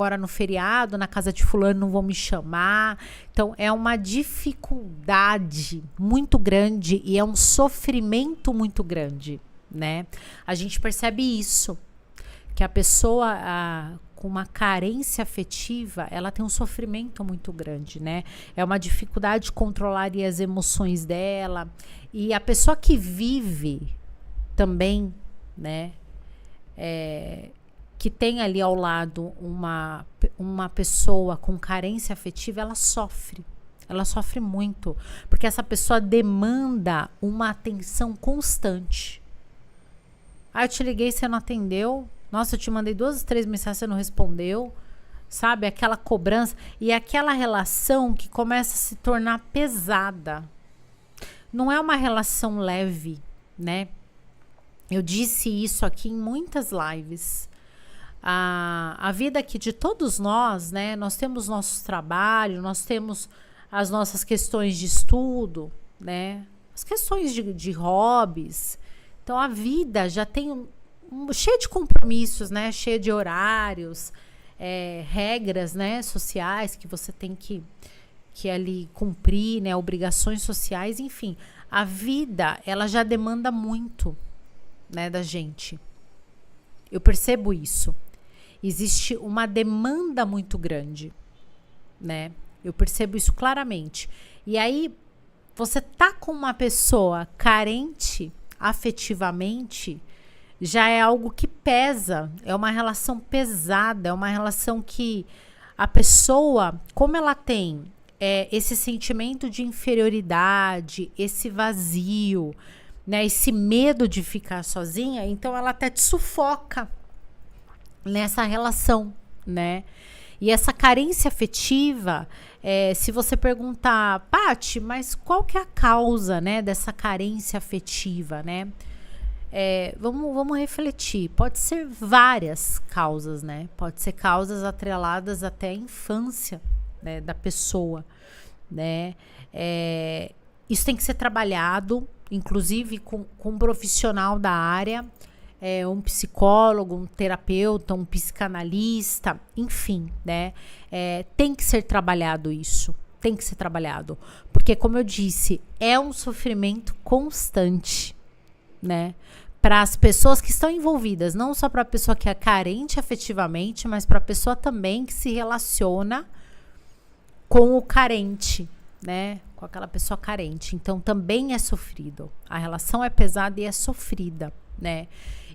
agora no feriado, na casa de fulano não vão me chamar. Então é uma dificuldade muito grande e é um sofrimento muito grande, né? A gente percebe isso, que a pessoa com uma carência afetiva, ela tem um sofrimento muito grande, né? É uma dificuldade de controlar as emoções dela. E a pessoa que vive também, né? Que tem ali ao lado uma pessoa com carência afetiva, ela sofre muito, porque essa pessoa demanda uma atenção constante. Eu te liguei, você não atendeu, nossa, eu te mandei 2, 3 mensagens, você não respondeu, sabe, aquela cobrança, e aquela relação que começa a se tornar pesada, não é uma relação leve, né? Eu disse isso aqui em muitas lives. A vida aqui de todos nós, né? Nós temos nossos trabalhos, nós temos as nossas questões de estudo, né? As questões de hobbies. Então a vida já tem cheia de compromissos, né? Cheia de horários, regras, né? Sociais que você tem que ali cumprir, né? Obrigações sociais, enfim. A vida, ela já demanda muito, né? Da gente. Eu percebo isso. Existe uma demanda muito grande, né? Eu percebo isso claramente. E aí, você tá com uma pessoa carente afetivamente, já é algo que pesa. É uma relação pesada, é uma relação que a pessoa, como ela tem esse sentimento de inferioridade, esse vazio, né? Esse medo de ficar sozinha, então ela até te sufoca nessa relação, né? E essa carência afetiva, se você perguntar, Paty, mas qual que é a causa, né, dessa carência afetiva, né? Vamos refletir. Pode ser várias causas, né? Pode ser causas atreladas até à infância, né, da pessoa, né? Isso tem que ser trabalhado, inclusive com um profissional da área, um psicólogo, um terapeuta, um psicanalista, enfim, né? Tem que ser trabalhado isso, tem que ser trabalhado, porque, como eu disse, é um sofrimento constante, né? Para as pessoas que estão envolvidas, não só para a pessoa que é carente afetivamente, mas para a pessoa também que se relaciona com o carente, né? Com aquela pessoa carente. Então, também é sofrido. A relação é pesada e é sofrida, né?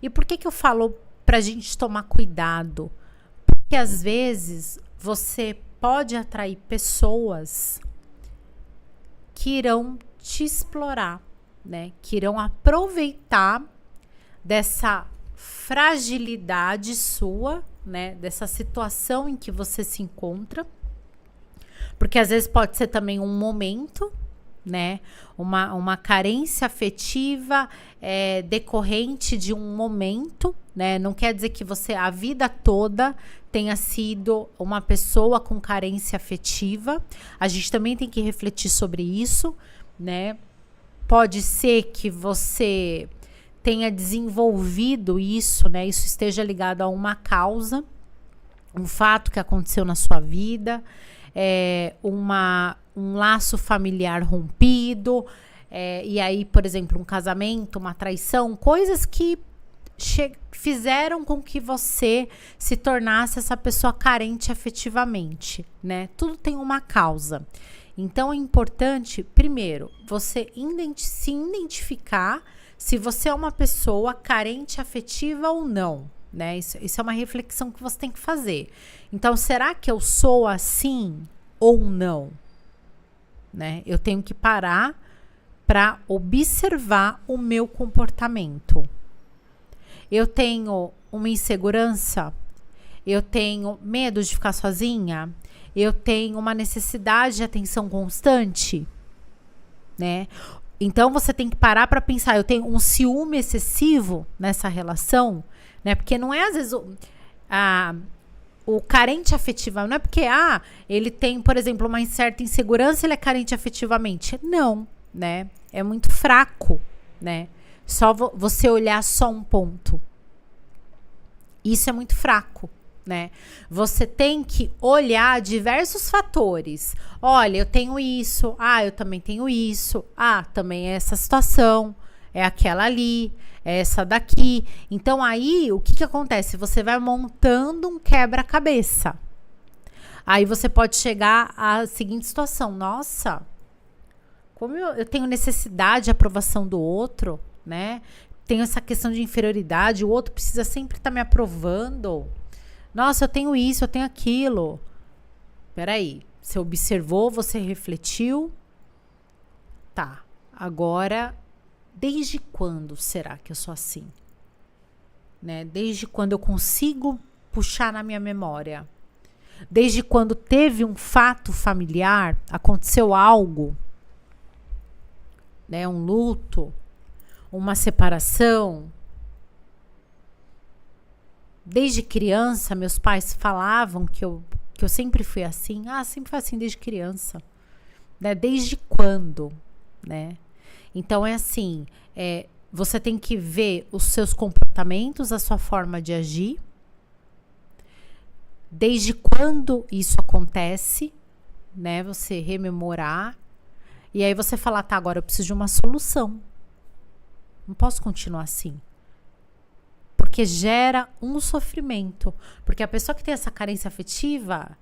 E por que eu falo pra gente tomar cuidado? Porque às vezes você pode atrair pessoas que irão te explorar, né? Que irão aproveitar dessa fragilidade sua, né? Dessa situação em que você se encontra. Porque às vezes pode ser também um momento, né? Uma carência afetiva decorrente de um momento, né? Não quer dizer que você a vida toda tenha sido uma pessoa com carência afetiva. A gente também tem que refletir sobre isso, né? Pode ser que você tenha desenvolvido isso, né? Isso esteja ligado a uma causa, um fato que aconteceu na sua vida, um laço familiar rompido, e aí, por exemplo, um casamento, uma traição, coisas que fizeram com que você se tornasse essa pessoa carente afetivamente, né? Tudo tem uma causa. Então, é importante, primeiro, você se identificar se você é uma pessoa carente afetiva ou não, né? Isso é uma reflexão que você tem que fazer. Então, será que eu sou assim ou não? Né? Eu tenho que parar para observar o meu comportamento. Eu tenho uma insegurança? Eu tenho medo de ficar sozinha? Eu tenho uma necessidade de atenção constante? Né? Então, você tem que parar para pensar, eu tenho um ciúme excessivo nessa relação? Né? Porque não é, às vezes, o carente afetiva, não é porque ele tem, por exemplo, uma certa insegurança, ele é carente afetivamente. Não, né? É muito fraco, né? Só você olhar só um ponto. Isso é muito fraco, né? Você tem que olhar diversos fatores. Olha, eu tenho isso. Eu também tenho isso. Também é essa situação. É aquela ali. É essa daqui. Então, aí, o que acontece? Você vai montando um quebra-cabeça. Aí você pode chegar à seguinte situação. Nossa, como eu tenho necessidade de aprovação do outro, né? Tenho essa questão de inferioridade. O outro precisa sempre estar me aprovando. Nossa, eu tenho isso, eu tenho aquilo. Peraí, você observou, você refletiu. Tá, agora, desde quando será que eu sou assim? Né? Desde quando eu consigo puxar na minha memória? Desde quando teve um fato familiar, aconteceu algo, né? Um luto, uma separação. Desde criança, meus pais falavam que eu sempre fui assim. Sempre fui assim desde criança. Né? Desde quando? Né? Então, é assim, você tem que ver os seus comportamentos, a sua forma de agir. Desde quando isso acontece, né? Você rememorar. E aí você falar, tá, agora eu preciso de uma solução. Não posso continuar assim. Porque gera um sofrimento. Porque a pessoa que tem essa carência afetiva,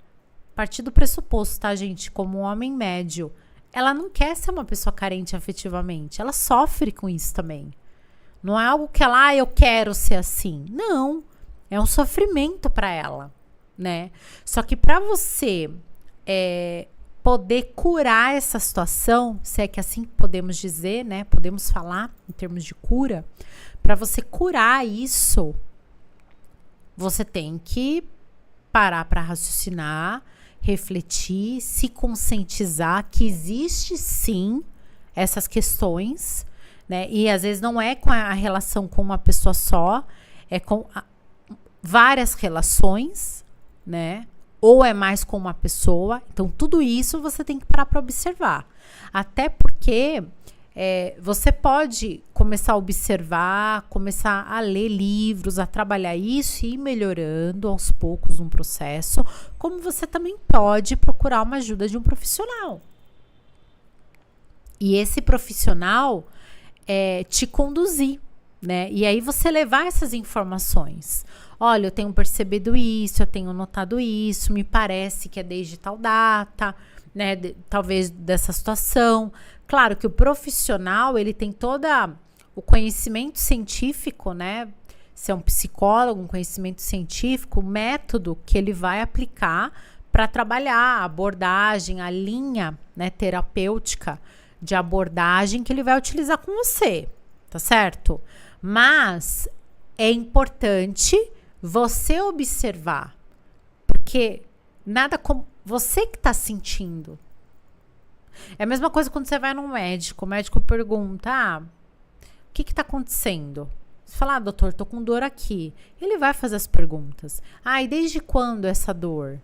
a partir do pressuposto, tá, gente? Como um homem médio, ela não quer ser uma pessoa carente afetivamente. Ela sofre com isso também. Não é algo que ela, eu quero ser assim. Não. É um sofrimento para ela, né? Só que para você poder curar essa situação, se é que assim podemos dizer, né? Podemos falar em termos de cura. Para você curar isso, você tem que parar para raciocinar, refletir, se conscientizar que existe sim essas questões, né? E às vezes não é com a relação com uma pessoa só, é com várias relações, né? Ou é mais com uma pessoa. Então, tudo isso você tem que parar para observar. Até porque você pode começar a observar, começar a ler livros, a trabalhar isso e ir melhorando aos poucos um processo, como você também pode procurar uma ajuda de um profissional. E esse profissional te conduzir, né? E aí você levar essas informações. Olha, eu tenho percebido isso, eu tenho notado isso, me parece que é desde tal data, né? Talvez dessa situação. Claro que o profissional, ele tem todo o conhecimento científico, né? Se é um psicólogo, um conhecimento científico, o método que ele vai aplicar para trabalhar a abordagem, a linha, né, terapêutica de abordagem que ele vai utilizar com você, tá certo? Mas é importante você observar, porque nada como você que está sentindo. É a mesma coisa quando você vai num médico, o médico pergunta, o que está acontecendo? Você fala, doutor, tô com dor aqui. Ele vai fazer as perguntas. E desde quando essa dor?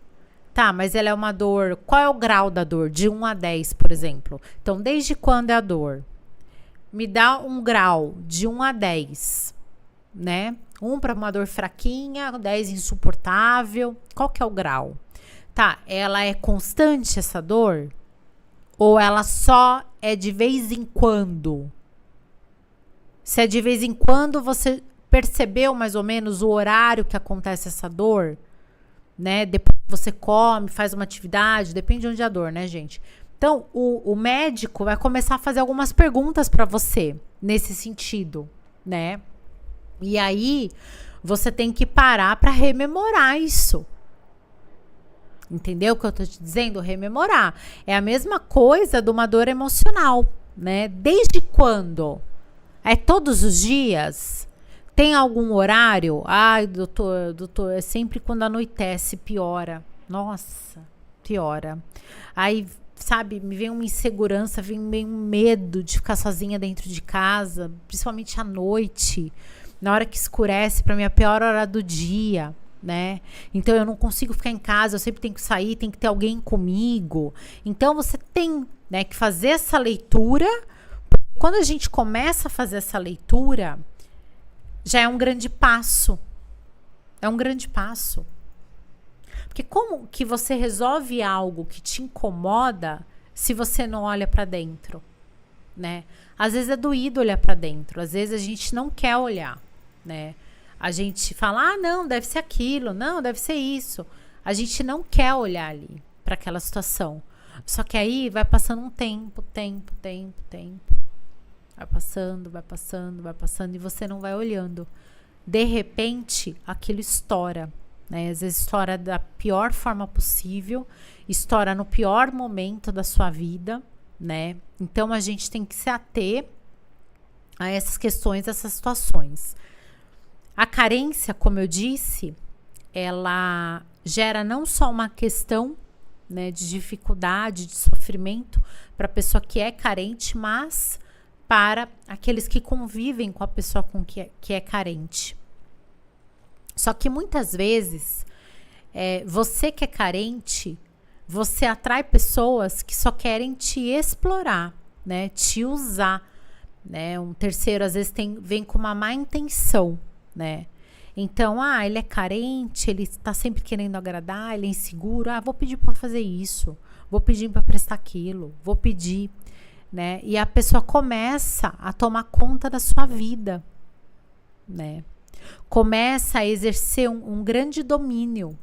Tá, mas ela é uma dor, qual é o grau da dor? De 1 a 10, por exemplo. Então, desde quando é a dor? Me dá um grau de 1 a 10, né? 1 para uma dor fraquinha, 10 insuportável. Qual que é o grau? Tá, ela é constante essa dor? Ou ela só é de vez em quando? Se é de vez em quando, você percebeu mais ou menos o horário que acontece essa dor? Né? Depois você come, faz uma atividade, depende de onde é a dor, né, gente? Então, o médico vai começar a fazer algumas perguntas para você nesse sentido, né? E aí, você tem que parar para rememorar isso. Entendeu o que eu tô te dizendo? Rememorar. É a mesma coisa de uma dor emocional, né? Desde quando? É todos os dias? Tem algum horário? Doutor, é sempre quando anoitece, piora. Nossa, piora. Aí, sabe, me vem uma insegurança, vem um medo de ficar sozinha dentro de casa, principalmente à noite, na hora que escurece, para mim é a pior hora do dia, né? Então eu não consigo ficar em casa, eu sempre tenho que sair, tem que ter alguém comigo. Então você tem, né, que fazer essa leitura. Quando a gente começa a fazer essa leitura, já é um grande passo. É um grande passo, Porque como que você resolve algo que te incomoda se você não olha para dentro, né? Às vezes é doído olhar para dentro, às vezes a gente não quer olhar, né? A gente fala, não, deve ser aquilo, não, deve ser isso. A gente não quer olhar ali para aquela situação. Só que aí vai passando um tempo. Vai passando e você não vai olhando. De repente, aquilo estoura, né? Às vezes estoura da pior forma possível, estoura no pior momento da sua vida, né? Então a gente tem que se ater a essas questões, essas situações. A carência, como eu disse, ela gera não só uma questão, né, de dificuldade, de sofrimento para a pessoa que é carente, mas para aqueles que convivem com a pessoa que é carente. Só que muitas vezes, você que é carente, você atrai pessoas que só querem te explorar, né, te usar, né? Um terceiro às vezes vem com uma má intenção, né? Então, ele é carente, ele está sempre querendo agradar, ele é inseguro. Vou pedir para fazer isso, vou pedir para prestar aquilo, vou pedir, né? E a pessoa começa a tomar conta da sua vida, né? Começa a exercer um grande domínio,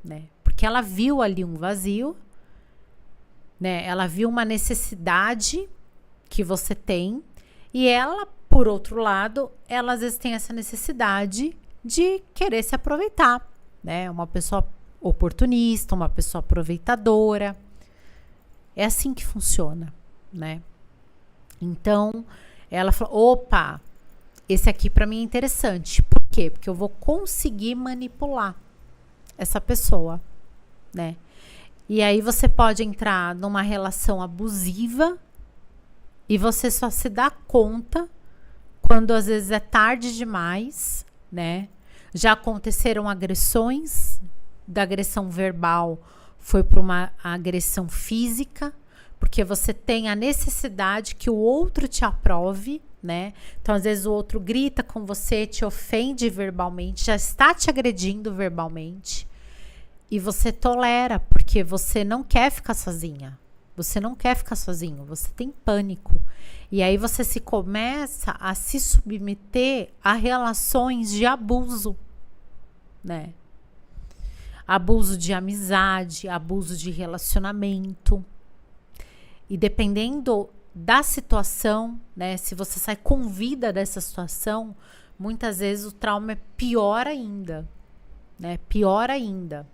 né? Porque ela viu ali um vazio, né? Ela viu uma necessidade que você tem e ela, por outro lado, ela às vezes tem essa necessidade de querer se aproveitar, né? Uma pessoa oportunista, uma pessoa aproveitadora. É assim que funciona, né? Então, ela falou, opa, esse aqui para mim é interessante. Por quê? Porque eu vou conseguir manipular essa pessoa, né? E aí você pode entrar numa relação abusiva e você só se dá conta quando às vezes é tarde demais, né? Já aconteceram agressões, da agressão verbal foi para uma agressão física, porque você tem a necessidade que o outro te aprove, né? Então, às vezes o outro grita com você, te ofende verbalmente, já está te agredindo verbalmente, e você tolera, porque você não quer ficar sozinha. Você não quer ficar sozinho, você tem pânico. E aí você começa a se submeter a relações de abuso, né? Abuso de amizade, abuso de relacionamento. E dependendo da situação, né? Se você sai com vida dessa situação, muitas vezes o trauma é pior ainda, né? Pior ainda.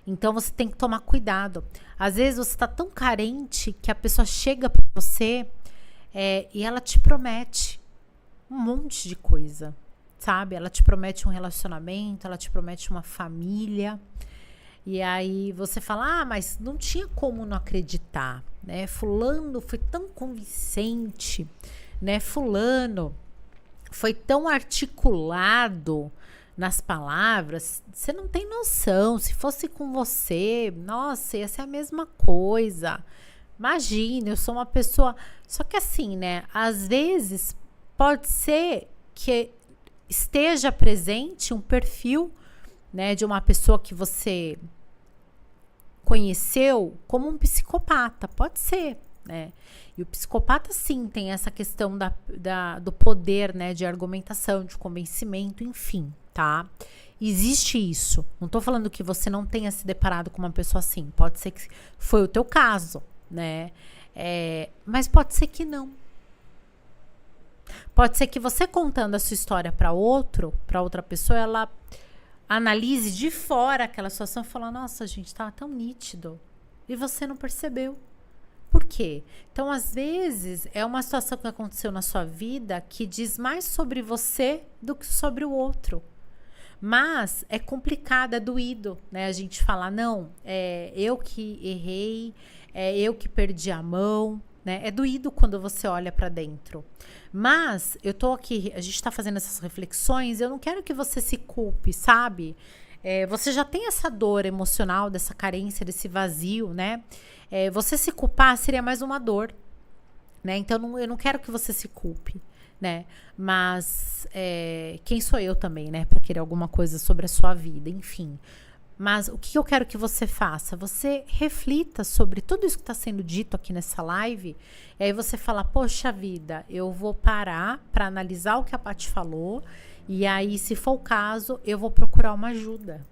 Então você tem que tomar cuidado. Às vezes você está tão carente que a pessoa chega para você e ela te promete um monte de coisa, sabe? Ela te promete um relacionamento, ela te promete uma família. E aí você fala, mas não tinha como não acreditar, né? Fulano foi tão convincente, né? Fulano foi tão articulado nas palavras, você não tem noção. Se fosse com você, nossa, ia ser a mesma coisa. Imagina, eu sou uma pessoa... Só que assim, né? Às vezes pode ser que esteja presente um perfil, né, de uma pessoa que você conheceu como um psicopata. Pode ser, né? E o psicopata, sim, tem essa questão do poder, né, de argumentação, de convencimento, enfim, tá? Existe isso. Não tô falando que você não tenha se deparado com uma pessoa assim. Pode ser que foi o teu caso, né? Mas pode ser que não. Pode ser que você contando a sua história para outra pessoa, ela analise de fora aquela situação e fala, nossa, gente, tava tão nítido. E você não percebeu. Por quê? Então, às vezes, é uma situação que aconteceu na sua vida que diz mais sobre você do que sobre o outro. Mas é complicado, é doído, né? A gente falar, não, eu que errei, eu que perdi a mão, né? É doído quando você olha para dentro. Mas eu tô aqui, a gente tá fazendo essas reflexões, eu não quero que você se culpe, sabe? Você já tem essa dor emocional, dessa carência, desse vazio, né? Você se culpar seria mais uma dor, né? Então eu não quero que você se culpe, né? Mas quem sou eu também, né? Para querer alguma coisa sobre a sua vida, enfim. Mas o que eu quero que você faça? Você reflita sobre tudo isso que está sendo dito aqui nessa live. E aí você fala, poxa vida, eu vou parar para analisar o que a Paty falou. E aí, se for o caso, eu vou procurar uma ajuda.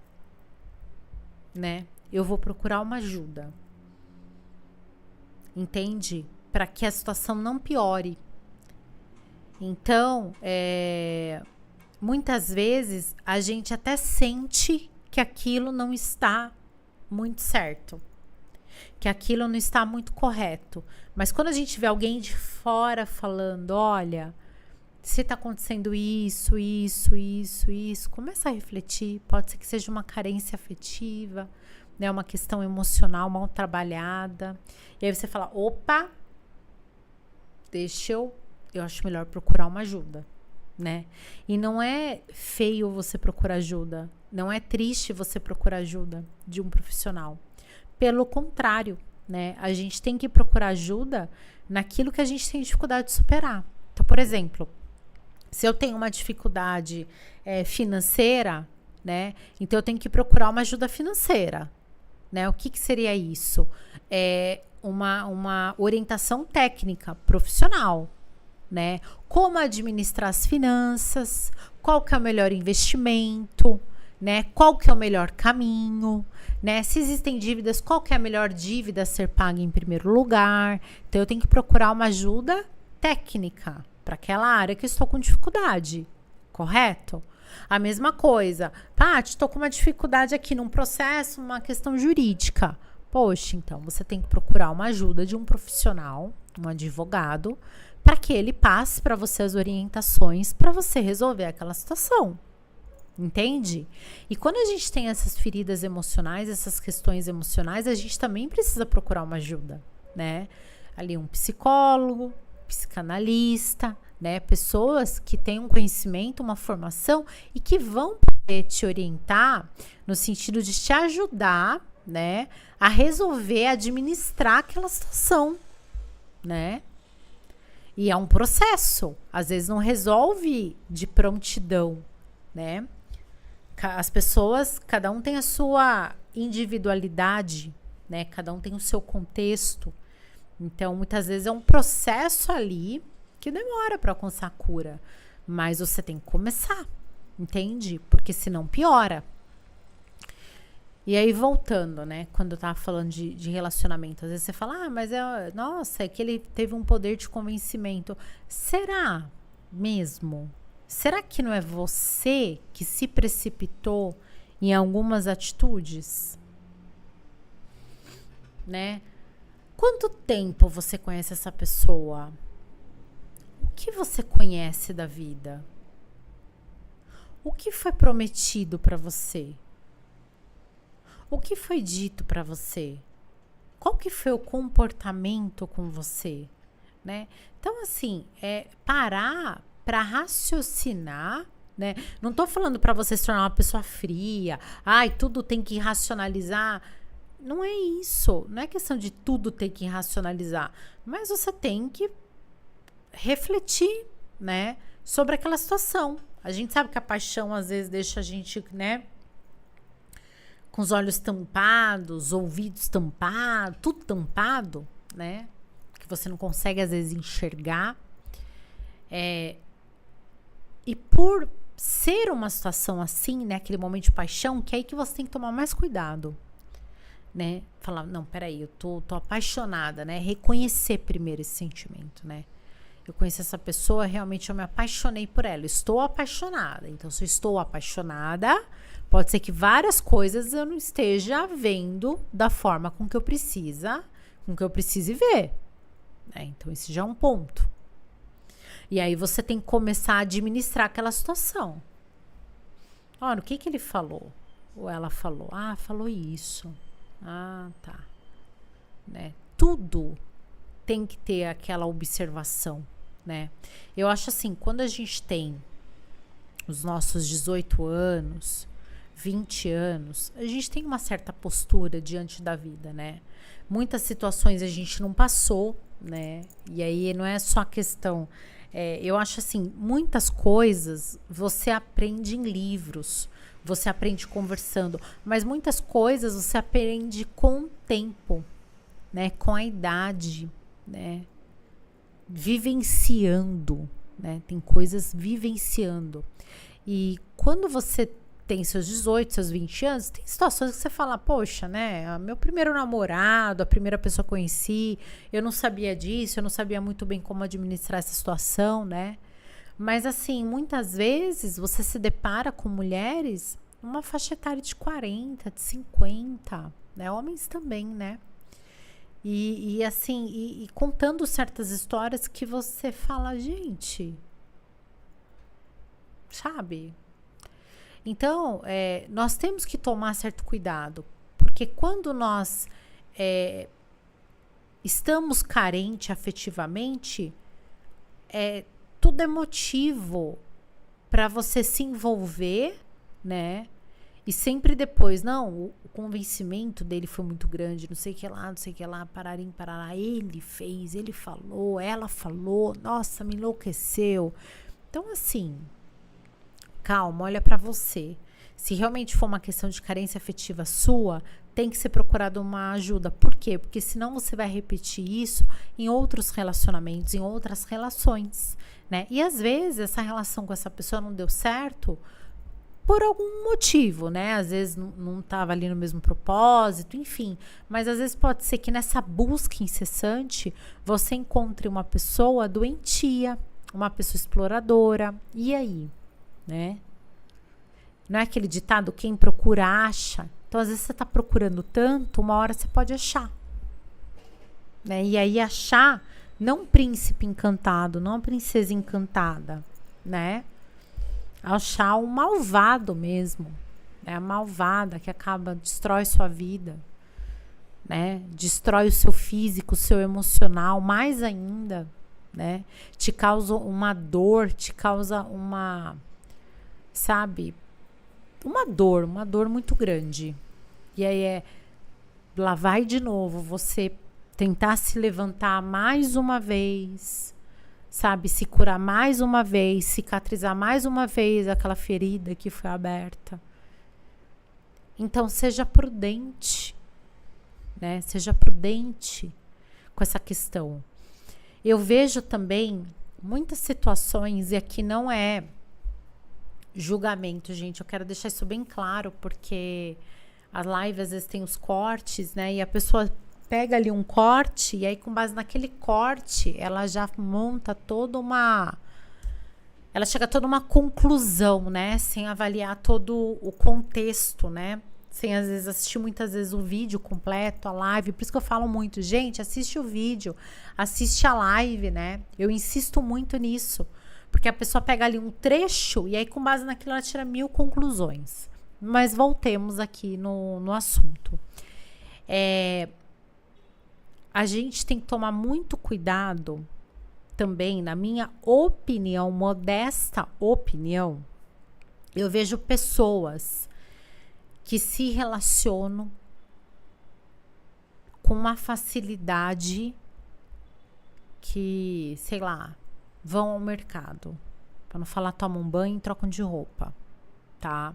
Né? Eu vou procurar uma ajuda. Entende? Para que a situação não piore. Então, muitas vezes a gente até sente que aquilo não está muito certo, que aquilo não está muito correto. Mas quando a gente vê alguém de fora falando, olha, se está acontecendo isso, começa a refletir. Pode ser que seja uma carência afetiva, né, uma questão emocional mal trabalhada. E aí você fala, opa, eu acho melhor procurar uma ajuda, né? E não é feio você procurar ajuda, não é triste você procurar ajuda de um profissional. Pelo contrário, né? A gente tem que procurar ajuda naquilo que a gente tem dificuldade de superar. Então, por exemplo, se eu tenho uma dificuldade financeira, né? Então eu tenho que procurar uma ajuda financeira, né? O que seria isso? Uma orientação técnica, profissional, né? Como administrar as finanças, qual que é o melhor investimento, né? Qual que é o melhor caminho, né? Se existem dívidas, qual que é a melhor dívida a ser paga em primeiro lugar? Então eu tenho que procurar uma ajuda técnica para aquela área que eu estou com dificuldade, correto? A mesma coisa, Paty, estou com uma dificuldade aqui num processo, uma questão jurídica. Poxa, então você tem que procurar uma ajuda de um profissional, um advogado, para que ele passe para você as orientações para você resolver aquela situação. Entende? E quando a gente tem essas feridas emocionais, essas questões emocionais, a gente também precisa procurar uma ajuda, né? Ali um psicólogo, psicanalista, né? Pessoas que têm um conhecimento, uma formação e que vão poder te orientar no sentido de te ajudar, né? A resolver, administrar aquela situação, né? E é um processo. Às vezes não resolve de prontidão, né? As pessoas, cada um tem a sua individualidade, né? Cada um tem o seu contexto. Então, muitas vezes é um processo ali que demora para alcançar a cura. Mas você tem que começar, entende? Porque senão piora. E aí, voltando, né? Quando eu tava falando de relacionamento, às vezes você fala, mas nossa, é que ele teve um poder de convencimento. Será mesmo? Será que não é você que se precipitou em algumas atitudes? Né? Quanto tempo você conhece essa pessoa? O que você conhece da vida? O que foi prometido para você? O que foi dito para você? Qual que foi o comportamento com você? Né? Então, assim, parar para raciocinar, né? Não tô falando para você se tornar uma pessoa fria. Tudo tem que racionalizar. Não é isso. Não é questão de tudo ter que racionalizar. Mas você tem que refletir, né? Sobre aquela situação. A gente sabe que a paixão às vezes deixa a gente, né? Com os olhos tampados, ouvidos tampados, tudo tampado, né? Que você não consegue às vezes enxergar. E por ser uma situação assim, né? Aquele momento de paixão, que é aí que você tem que tomar mais cuidado, né? Falar, não, peraí, eu tô apaixonada, né? Reconhecer primeiro esse sentimento, né? Eu conheci essa pessoa, realmente eu me apaixonei por ela. Estou apaixonada. Então, se eu estou apaixonada, pode ser que várias coisas eu não esteja vendo da forma com que eu precise ver. Então, esse já é um ponto. E aí você tem que começar a administrar aquela situação. Olha, o que ele falou? Ou ela falou? Falou isso. Tá. Né? Tudo tem que ter aquela observação, né? Eu acho assim, quando a gente tem os nossos 18 anos, 20 anos, a gente tem uma certa postura diante da vida, né? Muitas situações a gente não passou, né? E aí não é só a questão... eu acho assim, muitas coisas você aprende em livros. você aprende conversando, mas muitas coisas você aprende com o tempo, né? Com a idade, né? Vivenciando, né? Tem coisas vivenciando. E quando você tem seus 18, seus 20 anos, tem situações que você fala, poxa, né? Meu primeiro namorado, a primeira pessoa que eu conheci, eu não sabia disso, eu não sabia muito bem como administrar essa situação, né? Mas assim, muitas vezes você se depara com mulheres numa faixa etária de 40, de 50, né? Homens também, né? E assim, e contando certas histórias que você fala, gente, sabe? Então, nós temos que tomar certo cuidado, porque quando nós estamos carentes afetivamente, tudo é motivo para você se envolver, né? E sempre depois, não, o convencimento dele foi muito grande, não sei o que lá, pararim, parará, ele fez, ele falou, ela falou, nossa, me enlouqueceu. Então, assim, calma, olha para você. Se realmente for uma questão de carência afetiva sua, tem que ser procurado uma ajuda. Por quê? Porque senão você vai repetir isso em outros relacionamentos, em outras relações, né? E às vezes essa relação com essa pessoa não deu certo por algum motivo, né? Às vezes não estava ali no mesmo propósito, enfim. Mas às vezes pode ser que nessa busca incessante você encontre uma pessoa doentia, uma pessoa exploradora. E aí? Né? Não é aquele ditado, quem procura acha. Então às vezes você está procurando tanto, uma hora você pode achar, né? E aí achar não um príncipe encantado, não uma princesa encantada, né? Achar um malvado mesmo, né? A malvada que destrói sua vida, né? Destrói o seu físico, o seu emocional, mais ainda, né? Te causa uma dor, te causa uma, sabe, uma dor muito grande. E aí lá vai de novo você tentar se levantar mais uma vez, sabe, se curar mais uma vez, cicatrizar mais uma vez aquela ferida que foi aberta. Então seja prudente, né? Seja prudente com essa questão. Eu vejo também muitas situações, e aqui não é julgamento, gente, eu quero deixar isso bem claro, porque as lives às vezes tem os cortes, né, e a pessoa pega ali um corte, e aí com base naquele corte, ela já monta ela chega a toda uma conclusão, né, sem avaliar todo o contexto, né, sem às vezes assistir muitas vezes o vídeo completo, a live. Por isso que eu falo muito, gente, assiste o vídeo, assiste a live, né, eu insisto muito nisso. Porque a pessoa pega ali um trecho e aí com base naquilo ela tira 1000 conclusões. Mas voltemos aqui no assunto. A gente tem que tomar muito cuidado também, na minha opinião, modesta opinião, eu vejo pessoas que se relacionam com uma facilidade que, sei lá, vão ao mercado, para não falar tomam um banho e trocam de roupa, tá?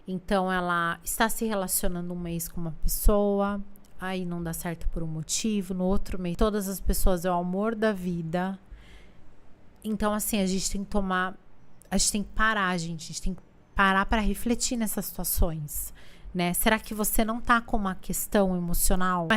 Então ela está se relacionando um mês com uma pessoa, aí não dá certo por um motivo, no outro mês todas as pessoas é o amor da vida. Então assim, a gente tem que parar, a gente tem que parar para refletir nessas situações, né? Será que você não tá com uma questão emocional